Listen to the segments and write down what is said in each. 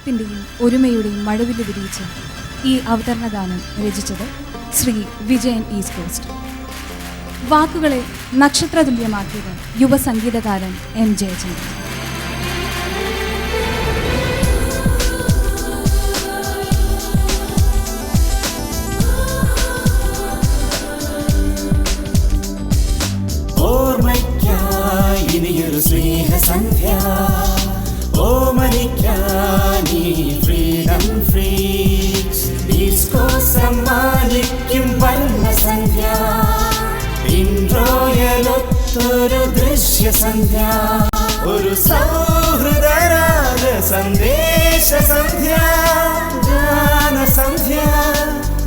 സാഹോദര്യത്തിൻ്റെയും ഒരുമയുടെയും മഴവില്ല് വിരിയിച്ച് ഈ അവതരണഗാനം രചിച്ചത് Shri Vijayan east cost. വാക്കുകളെ നക്ഷത്രതുല്യമാക്കിയത് യുവസംഗീതകാരൻ എം ജയചന്ദ്രൻ. ഇനിയൊരു സ്നേഹസന്ധ്യ ഓമനിക്കാനി ഫ്രീഡം ഫ്രീക്സ് ഡിസ്കോ സമ്മാനിക്കും വർണ്ണസന്ധ്യ ഇൻട്രോയലൊത്തൊരു ദൃശ്യസന്ധ്യ ഒരു സൗഹൃദരാഗ സന്ദേശസന്ധ്യ ഗാനസന്ധ്യ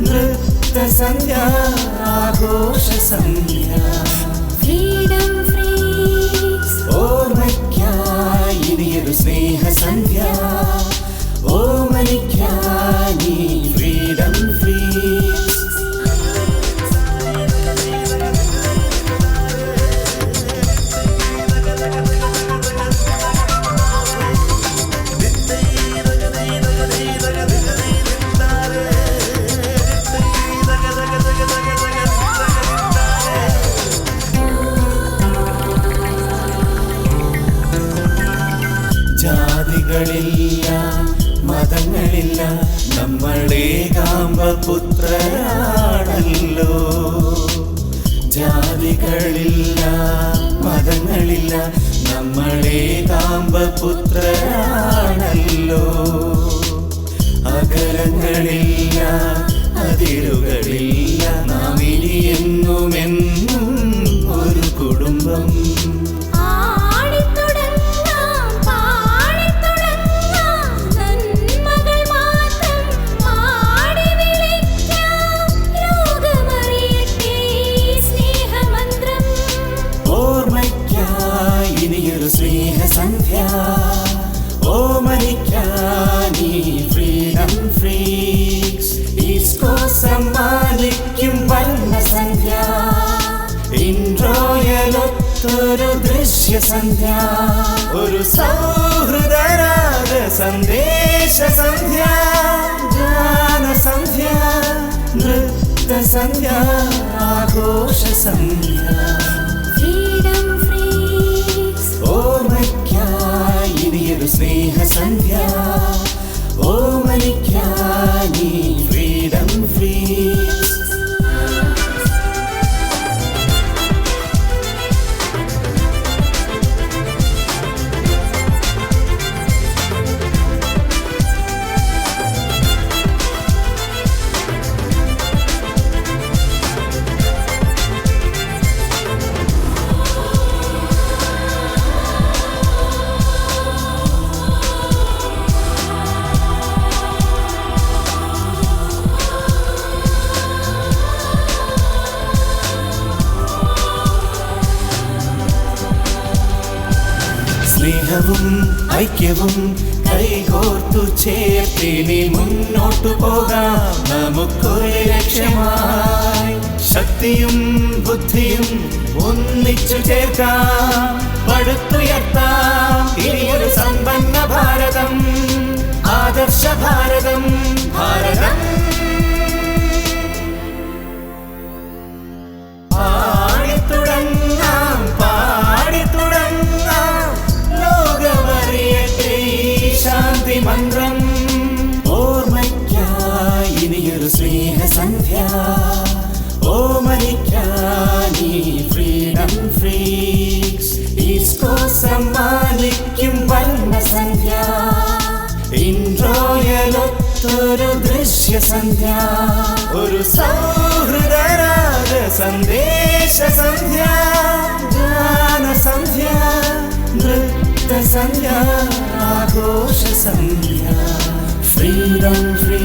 നൃത്തസന്ധ്യ ആഘോഷസന്ധ്യ ഫ്രീഡം ഇനിയൊരു സ്നേഹസന്ധ്യ ഓമനിക്കാനി ഫ്രീഡം ഫ്രീക്സ്. ജാതികളില്ല മതങ്ങളില്ല നമ്മളേകാമ്പപുത്രരാണല്ലോ. ജാതികളില്ല മതങ്ങളില്ല നമ്മളേകാമ്പപുത്രരാണല്ലോ. അകലങ്ങളില്ല അതിരുകളില്ല നാം ഇനിയെന്നുമെന്നും ഒരു കുടുംബം. സ്നേഹസന്ധ്യ ഓമനിക്കാനി ഫ്രീഡം ഫ്രീക്സ് ഡിസ്കോ സമ്മാനിക്കും വർണ്ണസന്ധ്യ ഇൻട്രോയലൊത്തൊരു ദൃശ്യസന്ധ്യ ഒരു സൗഹൃദരാഗ സന്ദേശസന്ധ്യ ഗാനസന്ധ്യ നൃത്തസന്ധ്യ ആഘോഷസന്ധ്യ ഇനിയൊരു സ്നേഹസന്ധ്യ ഓമനിക്കാനി ഫ്രീഡം ഫ്രീക്സ്. സ്നേഹവും ഐക്യവും കൈകോർത്തു ചേർത്തിനി മുന്നോട്ടു പോകാം നമുക്കൊരു ലക്ഷ്യമായി. ശക്തിയും ബുദ്ധിയും ഒന്നിച്ചു ചേർക്കാം പടുത്തുയർത്താം ഇനിയൊരു സമ്പന്ന ഭാരതം ആദർശ ഭാരതം ഭാരതം. മന്ത്രം ഓർമ്മയ്ക്കായി ഇനിയൊരു സ്നേഹസന്ധ്യ ഓമനിക്കാനി ഫ്രീഡം ഫ്രീക്സ് ഡിസ്കോ സമ്മാനിക്കും വർണ്ണസന്ധ്യ ഇൻട്രോയലൊത്തൊരു ദൃശ്യസന്ധ്യ ഒരു സൗഹൃദരാഗ സന്ദേശസന്ധ്യ ഗാനസന്ധ്യ നൃത്തസന്ധ്യ ആഘോഷസന്ധ്യ ഫ്രീഡം ഫ്രീ.